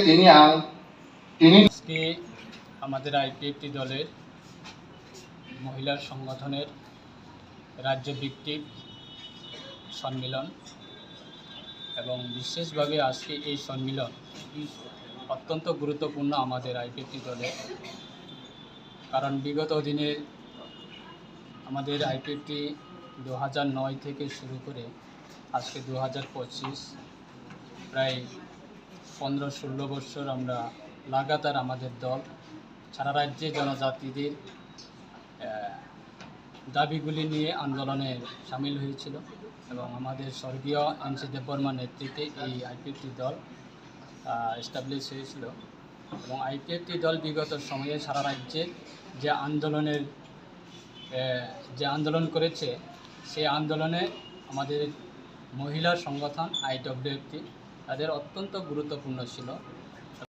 তিনি আজকে আমাদের আইপিএফটি দলের মহিলা সংগঠনের রাজ্যভিত্তিক সম্মেলন এবং বিশেষভাবে আজকে এই সম্মেলন অত্যন্ত গুরুত্বপূর্ণ আমাদের আইপিএফটি দলের, কারণ বিগত দিনে আমাদের আইপিএফটি 2009 থেকে শুরু করে আজকে 2025 প্রায় 15-16 বছর আমরা লাগাতার আমাদের দল সারা রাজ্যে জনজাতিদের দাবিগুলি নিয়ে আন্দোলনে সামিল হয়েছিল এবং আমাদের স্বর্গীয় এনসি দেববর্মার নেতৃত্বে এই আইপিএফটি দল এস্টাবলিশ হয়েছিল। এবং আইপিএফটি দল বিগত সময়ে সারা রাজ্যে যে আন্দোলন করেছে, সেই আন্দোলনে আমাদের মহিলা সংগঠন আইডব্লিউএফটি তাদের অত্যন্ত গুরুত্বপূর্ণ ছিল।